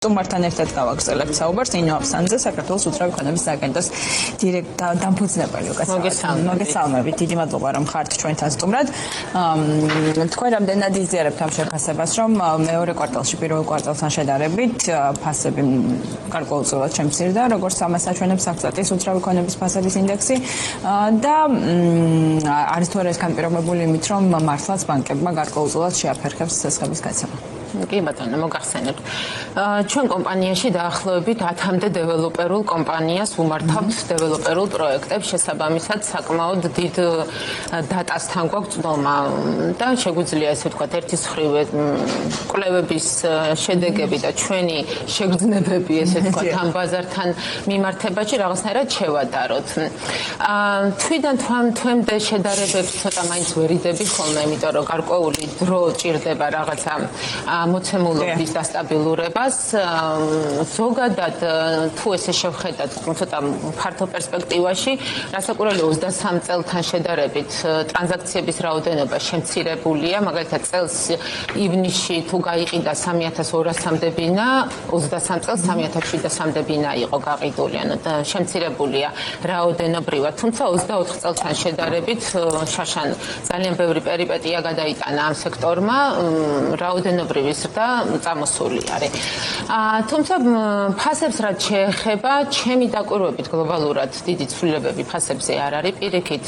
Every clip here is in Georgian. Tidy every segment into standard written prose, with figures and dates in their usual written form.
სტუმართან ერთად გავაგრძელებთ საუბარს ინო აფსანძე, საქართველოს უძრავი ქონების სააგენტოს დამფუძნებელი. მოგესალმებით, დიდი მადლობა რომ ხართ ჩვენთან სტუმრად. თქვენ რამდენად იზიარებთ ამ შეფასებას, რომ მეორე კვარტალში პირველ კვარტალთან შედარებით ფასები გარკვეულწილად შემცირდა, როგორც ამას აჩვენებს საფრთხის უძრავი ქონების ფასების ინდექსი და არის თუ არა ეს განპირობებული იმით, რომ მართლაც ბანკებმა გარკვეულწილად შეაფერხებს სესხების გაცემა. კი ბატონო, მოგახსენებთ. ჩვენ კომპანიაში დაახლოებით 10-მდე დეველოპერულ კომპანიას ვუმართავთ დეველოპერულ პროექტებს, შესაბამისად საკმაოდ დიდ დატასთან გვაქვს წვდომა და შეგვიძლია ესე ვთქვათ, ერთის მხრივ კვლევების შედეგები და ჩვენი შეგრძნებები ესე ვთქვათ, ამ ბაზართან მიმართებაში რაღაცნაირად შევადაროთ. თვიდან თვემდე შედარებებს ცოტა მაინც ვერიდები ხოლმე, იმიტომ რომ გარკვეული დრო ჭირდება რაღაცა მოცემულობის დასტაბილურებას. ზოგადად თუ ესე შევხედათ ცოტა ფართო პერსპექტივაში, რასაკვირველია 23 წელთან შედარებით ტრანზაქციების რაოდენობა შემცირებულია, მაგალითად წელს ივნისში თუ გაიყიდა 3200-მდე ბინა, 23 წელს 3700-მდე ბინა იყო გაყიდული, ანუ შემცირებულია რაოდენობრივად, თუმცა 24 წელთან შედარებით შაშან ძალიან ბევრი პერიპეტია გადაიტანა ამ სექტორმა, რაოდენობრივი და წამოსული არის. თუმცა ფასებს რაც შეეხება, ჩემი დაკვირვებით გლობალურად დიდი ცვლილებები ფასებზე არ არის. პირიქით,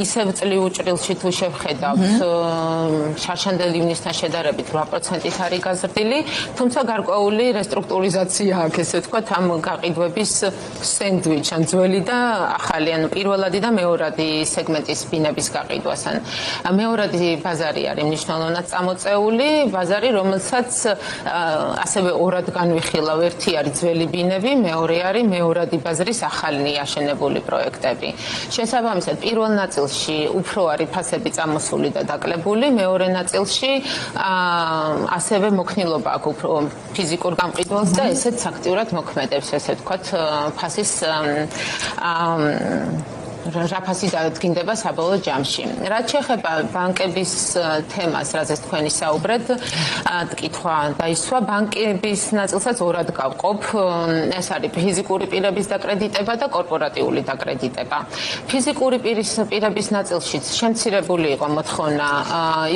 ისევ წლიურ ჭრილში თუ შევხედავთ, შარშანდელ ივნისთან შედარებით 8%-ით არის გაზრდილი, თუმცა გარკვეული რესტრუქტურიზაცია აქვს, ესე ვთქვათ, ამ გაყიდვების სენდვიჩ, ან ძველი და ახალი, ანუ პირველადი და მეორადი სეგმენტის ბინების გაყიდვასთან. მეორადი ბაზარი არის მნიშვნელოვნად წამოწეული, ბაზარი რომელსაც ასევე ორად განვიხილავ. ერთი არის ძველი ბინები, მეორე არის მეორადი ბაზრის ახალნი აშენებული პროექტები. შესაბამისად, პირველ ნაწილში უფრო არის ფასები წამოსული და დაკლებული, მეორე ნაწილში ასევე მოქნილობა აქვს უფრო ფიზიკურ გამყიდველს და ესეც აქტიურად მოქმედებს, ესე ვთქვათ, ფასის რა ფასი დადგინდება საბოლოო ჯამში. რაც შეეხება ბანკების თემას, რაზეც თქვენი საუბრეთ, კითხვა დაისვა, ბანკების ნაწილსაც ორად გავყოფ. ეს არის ფიზიკური პირების დაკრედიტება და კორპორატიული დაკრედიტება. ფიზიკური პირების ნაწილშიც შემცირებული იყო მოთხოვნა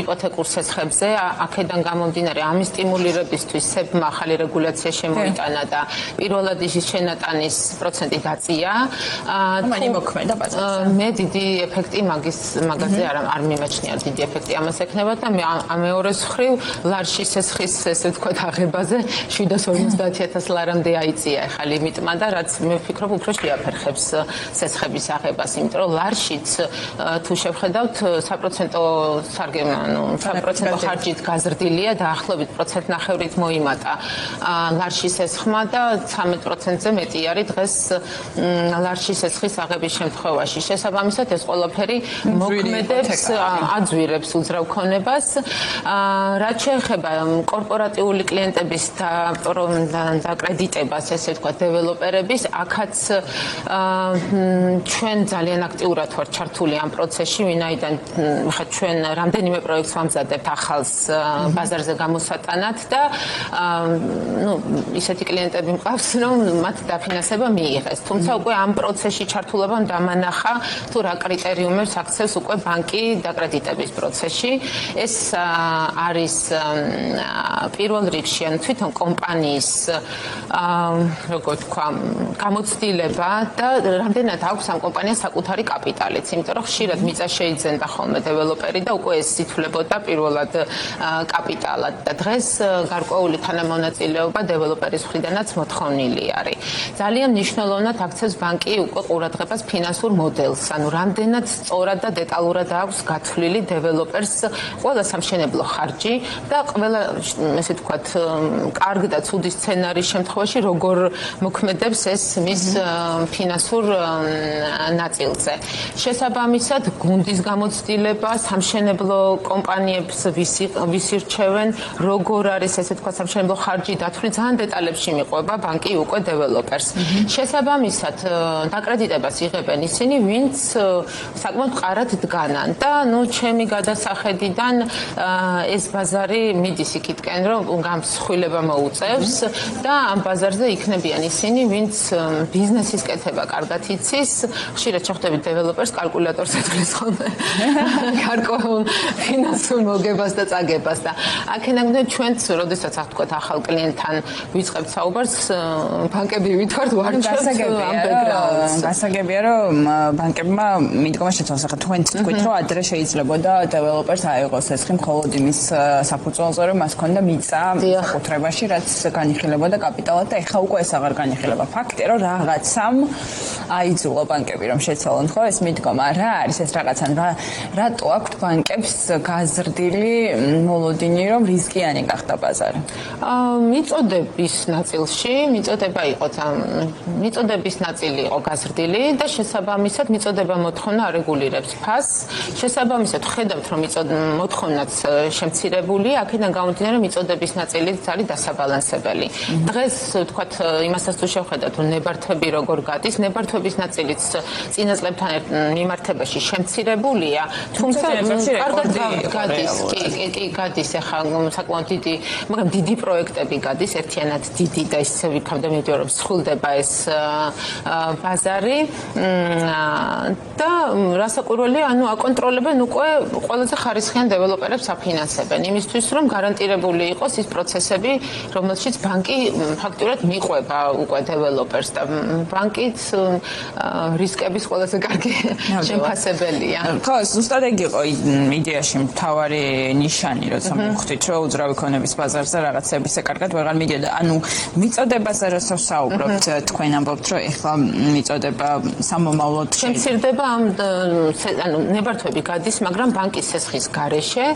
იპოთეკურ სესხებზე, აქედან გამომდინარე ამის სტიმულირებისთვის სებმა ახალი რეგულაცია შემოიტანა და პირველადი შენატანის პროცენტი დაწია. მანი მოქმედა მე დიდი ეფექტი მაგაზე არ მიმაჩნია, დიდი ეფექტი ამას ექნება და მე მეორეს მხრივ ლარში სესხის ესე ვთქვათ აღებაზე 750.000 ლარამდე აიწია ახლა ლიმიტმა და რაც მე ვფიქრობ უფრო შეაფერხებს სესხების აღებას, იმიტომ რომ ლარშიც თუ შევხედავთ საპროცენტო ხარჯით გაზრდილია დაახლოებით 1.5%-ით მოიმატა ლარში სესხმა და 13%-ზე მეტი არის დღეს ლარში სესხის აღების შემთხვევაში. შესაბამისად ეს ყველაფერი მოქმედებს, აძვირებს უძრავ ქონებას. რაც შეეხება კორპორატიული კლიენტების დაკრედიტებას, ესე ვთქვათ, დეველოპერების, აქაც ჩვენ ძალიან აქტიურად ვართ ჩართული ამ პროცესში, ვინაიდან ჩვენ რამდენიმე პროექტს ვამზადებთ ახალს ბაზარზე გამოსატანად და ისეთი კლიენტები მყავს, რომ მათ დაფინანსება მიიღეს. თუმცა უკვე ამ პროცესში ჩართულებამ დამანახა თუ რა კრიტერიუმებს აქცევს უკვე ბანკი დაკრედიტების პროცესში. ეს არის პირველ რიგში, ანუ თვითონ კომპანიის როგორ თქვა, გამოცდილება და რამდენად აქვს ამ კომპანიას საკუთარი კაპიტალიც, იმიტომ რომ ხშირად მიწა შეიძენდა ხოლმე დეველოპერი და უკვე ეს ითვლებოდა პირველად კაპიტალად და დღეს გარკვეული თანამონაწილეობა დეველოპერის მხრიდანაც მოთხოვნილი არის. ძალიან მნიშვნელოვნად აქცევს ბანკი უკვე ყურადღებას ფინანსურ მოდელს, ანუ რამდენად სწორად და დეტალურად აქვს გათვლილი დეველოპერს ყველა სამშენებლო ხარჯი და ყველა ესე ვთქვათ, კარგ და ცუდი სცენარის შემთხვევაში როგორ მოქმედებს ეს მის ფინანსურ ნაწილზე. შესაბამისად, გუნდის გამოცდილება, სამშენებლო კომპანიებს ვის ირჩევენ, როგორ არის ესე ვთქვათ, სამშენებლო ხარჯი დათვლილი, ძალიან დეტალებში მიყვება ბანკი უკვე დეველოპერს. შესაბამისად, დაკრედიტებას იღებენ ისინი, ვინც საკმაოდ მყარად დგანან და ნუ ჩემი გადასახედიდან ეს ბაზარი მიდის იქითკენ რომ გამსხვილება მოუწევს და ამ ბაზარზე იქნებიან ისინი ვინც ბიზნესის კეთება კარგად იცის ხშირად შეხვდებით დეველოპერს კალკულატორს ეთქლის ხოლმე გარკვეულ ფინანსურ მოგებას და წაგებას და აქედან ჩვენც როდესაც ახ თქვათ ახალ კლიენტთან ვიწყებთ საუბარს ბანკები ვითვართ ვარჩევთ ამ ბექგრაუნდს გასაგებია რომ ბანკებმა მიდგომა შეცვალეს ახლა თქვენ თქვით რომ ადრე შეიძლებოდა დეველოპერს აიღოს ეს ხი მხოლოდ იმის საფუძველზე რომ მას ქონდა მიწა საკუთრებაში რაც განიხილებოდა კაპიტალად და ეხლა უკვე ეს აღარ განიხილება ფაქტია რომ რაღაცამ აიძულა ბანკები რომ შეცვალონ ხო ეს მიდგომა რა არის ეს რაღაცა რატო აქვთ ბანკებს გაზრდილი მოლოდინი რომ რისკიანი გახდა ბაზარი მიწოდების ნაწილში მიწოდება იყო მიწოდების ნაწილი იყო გაზრდილი და შესაბამისად მიწოდება მოთხოვნა არეგულირებს ფასს შესაბამისად ხედავთ რომ მოთხოვნაც შემცირებულია აქედან გამომდინარე მიწოდების ნაწილიც არის დასაბალანსებელი დღეს ვთქვათ იმასაც თუ შევხედავთ რომ ნებართვები როგორ გადის ნებართვების ნაწილიც წინა წლებთან მიმართებაში შემცირებულია თუმცა კარგად გადის კი გადის ახლა საკმაოდ დიდი მაგრამ დიდი პროექტები გადის ერთიანად დიდი და ისე ვიქავდა მე რომ სრულდება ეს ბაზარი და რასაკვირველია ანუ აკონტროლებენ უკვე ყველაზე ხარისხიან დეველოპერებს აფინანსებენ იმისთვის რომ გარანტირებული იყოს ის პროცესები რომელშიც ბანკი ფაქტურად მიყვება უკვე დეველოპერს და ბანკიც რისკების ყველაზე კარგი შემფასებელია ხო ზუსტად ეგ იყო იდეაში მთავარი ნიშანი როცა მოხდით რომ უძრავი ქონების ბაზარზე რაღაცების ეკარგად ვეღარ მიდიოდა ანუ მიწოდებაზე რასაც საუბრობთ თქვენ ამბობთ რომ ეხლა მიწოდება სამომავლოდ შემცირდება ანუ ნებართვები გადის მაგრამ ბანკის სესხის გარეშე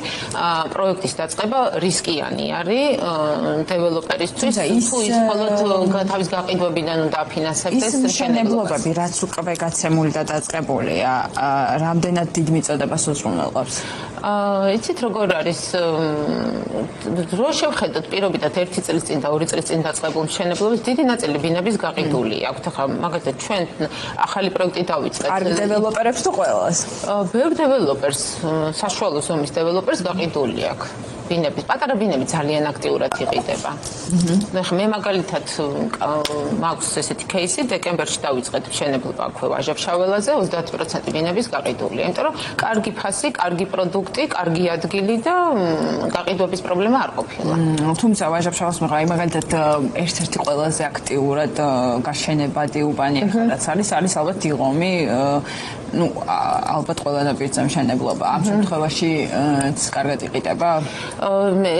პროექტის დაწყება რისკიანი არის დეველოპერისთვის თუ ის მხოლოდ თავის გაყიდვებიდან უნდა აფინანსებდეს ის მშენებლობები რაც უკვე გაცემული და დაწყებულია რამდენად დიდ მიწოდებას უზრუნველყოფს იცით როგორ არის რო შევხედოთ პირობითად 1 წლის წინ და 2 წლის წინ დაწყებულ მშენებლობებს დიდი ნაწილი ბინების გაყიდული აქვს ახლა მაგალითად ჩვენ ახალი პროექტი დავიწყეთ არ დეველოპერებს თუ ყველას ბევრ დეველოპერს საშუალო ზომის დეველოპერს გაყიდული აქვს ბინები პატარა ბინები ძალიან აქტიურად იყიდება ახლა მე მაგალითად მაქვს ესეთი кейსი დეკემბერში დავიწყეთ მშენებლობა აქვე ვაჟა-ფშაველაზე 30% ბინების გაყიდულია იმიტომ რომ კარგი ფასი კარგი პროდუქტი კარგი ადგილი და გაყიდვების პრობლემა არ ყოფილა თუმცა ვაჟა-ფშაველს მაგალითად ერთ-ერთი ყველაზე აქტიურად გაშენებადი უბანი რაც არის ალბათ დილომი ну ალბათ ყველა ნაპირზე მშენებლობა ამ შემთხვევაში კარგად იყიდება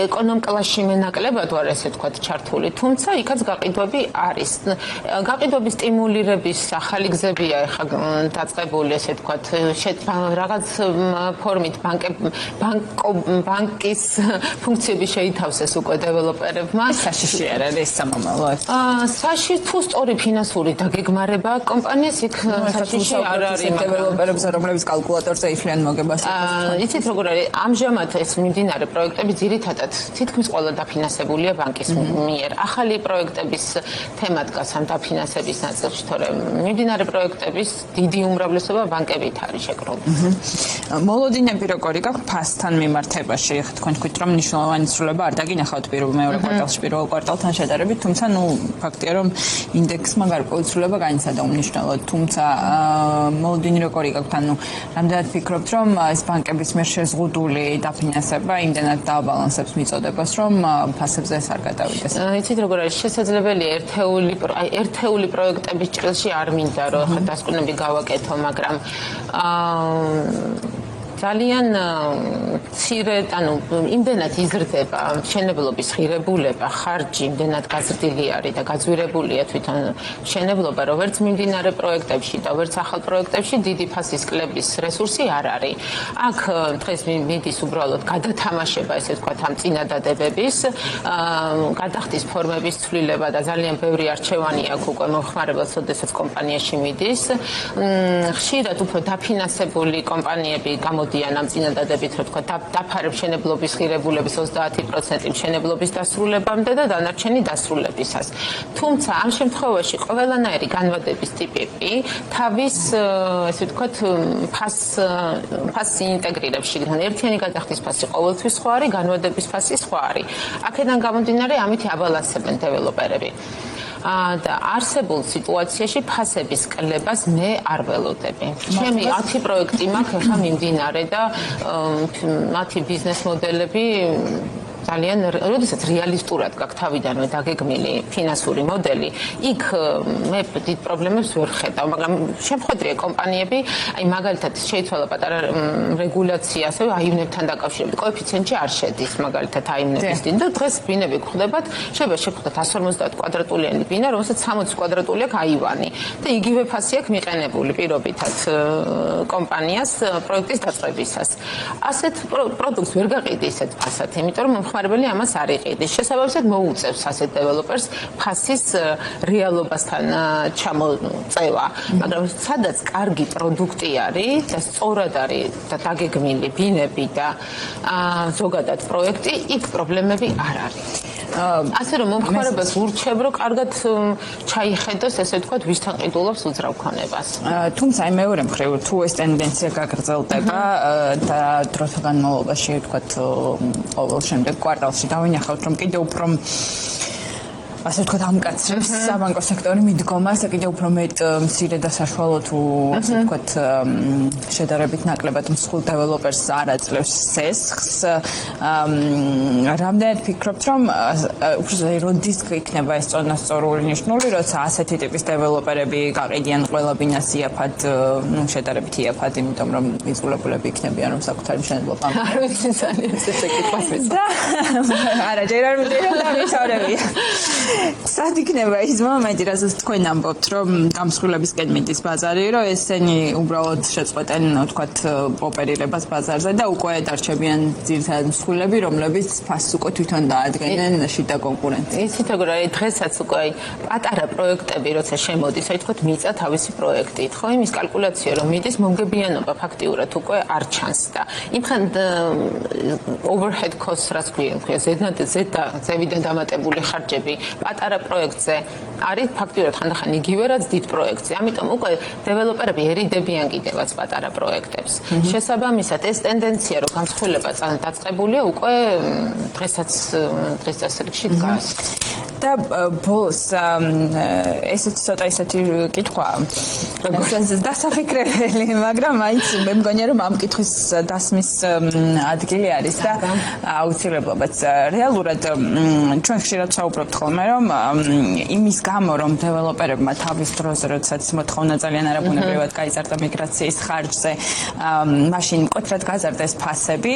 ეკონომ-კლასში მე ნაკლებად ვარ ესე ვთქვათ ჩართული თუმცა იქაც გაყიდვები არის გაყიდვების სტიმულირების ახალი გზებია ეხლა დაწყებული ესე ვთქვათ რაღაც ფორმით ბანკის ფუნქციები შეითავსეს უკვე დეველოპერებმა საშიში არ არის სამომავლო საში თუ სწორი ფინანსური დაგეგმარება კომპანიას იქ საშიში არ არის დეველოპერებს რომლებიც კალკულატორზე იფლიან მოგებას იცით როგორ არის ამჟამად ეს მიმდინარე პროექტები ძირითადად თითქმის ყველა დაფინანსებულია ბანკის მიერ ახალი პროექტების თემა დგას ამ დაფინანსების ნაწილში თორემ მიმდინარე პროექტების დიდი უმრავლესობა ბანკებით არის შეკრული მოლოდინები როგორი გაქვთ ფასთან მიმართებაში ხა თქვენ თქვით რომ მნიშვნელოვანი ცვლილება არ დაგინახავთ მეორე კვარტალში პირველ კვარტალთან შედარებით თუმცა ნუ ფაქტია რომ ინდექსმა გარკვეული ცვლილება განიცადა უმნიშვნელოდ თუმცა მოლოდინი როგორი გაქვთ ანუ რამდენად ფიქრობთ რომ ეს ბანკების მიერ შეზღუდული დაფინანსება იმდენად დააბალანსებს მიწოდებას რომ ფასებზე ეს არ გადავიდეს იცით როგორ არის შესაძლებელია ერთეული პროექტების ჭრილში არ მინდა რომ ხა დასკვნები გავაკეთო მაგრამ ძალიან მცირედ, ანუ იმდენად იზრდება მშენებლობის ღირებულება, ხარჯი იმდენად გაზრდილი არის და გაძვირებულია თვითონ მშენებლობა, რომ ვერც მიმდინარე პროექტებში და ვერც ახალ პროექტებში დიდი ფასის კლების რესურსი არ არის. აქ დღეს მიდის უბრალოდ გადათამაშება, ესე ვთქვათ, ამ წინადადებების, გადახდის ფორმების ცვლილება და ძალიან ბევრი არჩევანი აქვს უკვე მომხმარებელს, ოდესაც კომპანიაში მიდის. ხშირად უფრო დაფინანსებული კომპანიები გამოდის გამოდიან ამ წინადადებით, რომ თქვა დაფარებ მშენებლობის ღირებულების 30% მშენებლობის დასრულებამდე და დანარჩენი დასრულებისას. თუმცა ამ შემთხვევაში ყველანაირი განვადების ტიპები თავის ესე ვთქვათ ფასს ინტეგრირებს შიგნით. ერთიანი გადახდის ფასი ყოველთვის სხვა არის, განვადების ფასი სხვა არის. აქედან გამომდინარე ამით აბალანსებენ დეველოპერები. და არსებულ სიტუაციაში ფასების კლებას მე არ ველოდები. ჩემი 10 პროექტი მაქვს ახლა მიმდინარე და მათი ბიზნეს მოდელები ძალიან როდესაც რეალისტურად გაქვს თავიდანვე დაგეგმილი ფინანსური მოდელი, იქ მე დიდ პრობლემებს ვერ ხედავ, მაგრამ შემხედრია კომპანიები, აი მაგალითად შეიცვალა პატარა რეგულაცია, ასევე აივნებთან დაკავშირებით, კოეფიციენტში არ შედის მაგალითად აივნების დინა და დღეს ბინები გვხვდებათ, შეიძლება შეგხვდათ 150 კვადრატულიანი ბინა, რომელსაც 60 კვადრატული აქვს აივანი და იგივე ფასი აქვს მიყენებული პირობითად კომპანიას პროექტის დაწყებისას. ასეთ პროდუქტს ვერ გაყიდი ისეთ ფასად, იმიტომ რომ ხმარებელი ამას არ იყიდის. შესაბამისად მოუწევს ასეთ დეველოპერს ფასის რეალობასთან ჩამოწევა. მაგრამ სადაც კარგი პროდუქტი არის და სწორად არის და დაგეგმილი ბინები და ზოგადად პროექტი, იქ პრობლემები არ არის. ასე რომ მომხმარებელს ურჩევ, რომ კარგად ჩაიხედოს, ესე ვთქვათ, ვისთან ყიდულობს უძრავ ქონებას. თუმცა აი მეორე მხრივ თუ ეს ტენდენცია გაგრძელდება და დროთა განმავლობაში ვთქვათ ყოველ შემდეგ კვარტალში დავინახავთ, რომ კიდევ უფრო ასე ვთქვათ ამკაცრებს საბანკო სექტორი მიდგომას და კიდევ უფრო მეტ მცირე და საშუალო თუ ასე ვთქვათ შედარებით ნაკლებად მსხვილ დეველოპერს არ აძლევს სესხს. რამდენად ფიქრობთ, რომ უფრო როდის იქნება ეს წონასწორული ნიშნული, როცა ასეთი ტიპის დეველოპერები გაყიდიან ყველა ბინას იაფად, შედარებით იაფად, იმიტომ რომ იძულებულები იქნებიან, რომ საკუთარი მშენებლობა არ ვიცი ძალიან ესე კითხვას და არა, ჯერ არ მივიდა და მისავრებია. სად იქნება ის მომენტი, რასაც თქვენ ამბობთ, რომ გამსხვილებისკენ მიდის ბაზარი, რომ ესენი უბრალოდ შეწყვეტენ, ვთქვათ, ოპერირებას ბაზარზე და უკვე დარჩებიან ძირითადად მსხვილები, რომლებიც ფასს უკვე თვითონ დაადგენენ შიდა კონკურენტი. იცით როგორ არის დღესაც უკვე აი პატარა პროექტები, როცა შემოდის, აი თქვათ მიწა თავისი პროექტით, ხო, იმის კალკულაცია რომ მიდის, მომგებიანობა ფაქტიურად უკვე არ ჩანს და იმხან overhead costs რაც ქვია, ზედიდან დამატებული ხარჯები პატარა პროექტზე არის ფაქტიურად ხანდახან იგივე რაც დიდ პროექტზე. ამიტომ უკვე დეველოპერები ერიდებიან კიდევაც პატარა პროექტებს. შესაბამისად ეს ტენდენცია რომ გამსხვილება დაწყებულია უკვე დღესაც რიგში დგას. და ბოლოს ესეც ცოტა ისეთი კითხვა დასაფიქრებელი, მაგრამ მაინც მე მგონია რომ ამ კითხვის დასმის ადგილი არის და აუცილებლობაც. რეალურად ჩვენ ხშირად საუბრობთ ხოლმე რომ იმის გამო რომ დეველოპერებმა თავის დროზე როდესაც მოთხოვნა ძალიან არაბუნებრივად გაიზარდა მიგრაციის ხარჯზე, მაშინ მკვეთრად გაზარდეს ფასები,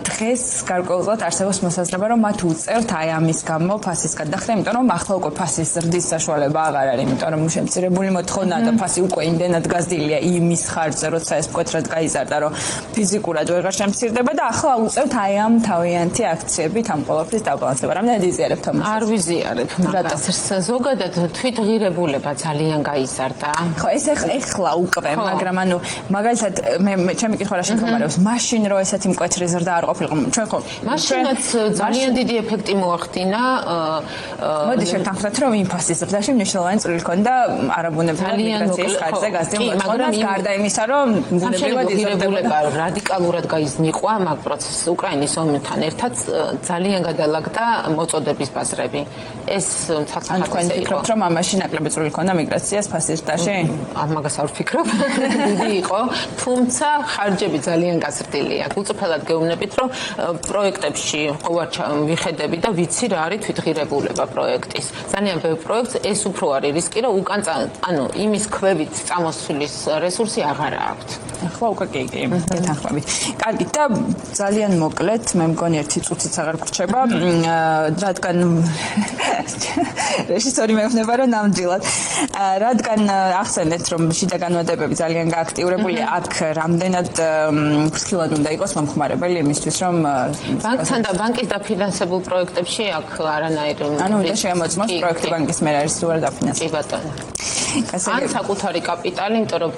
დღეს გარკვეულწილად არსებობს მოსაზრება რომ მათ უწევთ აი ამის გამო ფასის გადახდა, იმიტომ რომ ახლა უკვე ფასის ზრდის საშუალება აღარ არის, იმიტომ რომ შემცირებული მოთხოვნა და ფასი უკვე იმდენად გაზრდილია იმის ხარჯზე, როცა ეს მკვეთრად გაიზარდა, რომ ფიზიკურად ვეღარ შემცირდება და ახლა უწევთ აი ამ თავიანთი აქციებით ამ ყოველთვის დაბალანსება. რამდენად იზიარებთ ამას? არ ვიზიარებ, მაგრამ ზოგადად თვითღირებულება ძალიან გაიზარდა. ხო, ეს ეხლა უკვე, მაგრამ ანუ მაგალითად მე ჩემი კითხვა რა შემდგომარეობს, მაშინ რო ესეთი მკვეთრი ზრდა არ ყოფილიყო, ჩვენ ხო მაშინაც ძალიან დიდი ეფექტი მოახდინა. მოდი შევთანხმდეთ, რომ იმ ფასის ზრდაში მნიშვნელოვანი წვლილი ჰქონდა არაბუნებრივად მიგრაციის ხარჯზე გაზრდილ მოთხოვნას, გარდა იმისა, რომ ბუნებრივად რადიკალურად გაიზნიყვა მაგ პროცესს უკრაინის ომთან ერთად ძალიან გადალაგდა მოწოდების ბაზრები. ეს თქვენ ფიქრობთ, რომ ამაში ნაკლები წვლილი ჰქონდა მიგრაციას ფასის ზრდაში? მაგას არ ვფიქრობ. დიდი იყო, თუმცა ხარჯები ძალიან გაზრდილია. უწუხელად გეუბნებით, რომ პროექტებში ყოველ ვიხედები და ვიცი რა არის თვითღირებულება პროექტის. ძალიან ბევრ პროექტს ეს უფრო არის რისკი, რომ უკან ანუ იმის ქვევით წამოსulis რესურსი აღარ აქვს. ახლა უკვე კი გეთანხმებით. კარგი და ძალიან მოკლედ, მე მგონი ერთი წუთიც აღარ გრჩება, რადგან რეჟისორი მეუბნება რომ ნამდვილად. რადგან ახსენეთ რომ შიდა განმარტებები ძალიან გააქტიურებულია, აქ რამდენად ფრთხილად უნდა იყოს მომხმარებელი იმისთვის რომ ბანკთან და ბანკის დაფინანსებულ პროექტებში აქ არანაირ ანუ უნდა შემოწმოს პროექტი ბანკის მიერ არის თუ არა დაფინანსებული. კი ბატონო. ან საკუთარი კაპიტალი, იმიტომ რომ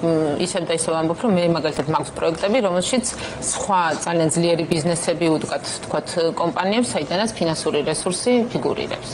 ისევ და ისევ ამბობ, რომ მე მაგალითად მაქვს პროექტები, რომელშიც სხვა ძალიან ძლიერი ბიზნესები ვთქვათ, კომპანიებს, საიდანაც ფინანსური რესურსი ფიგურირებს.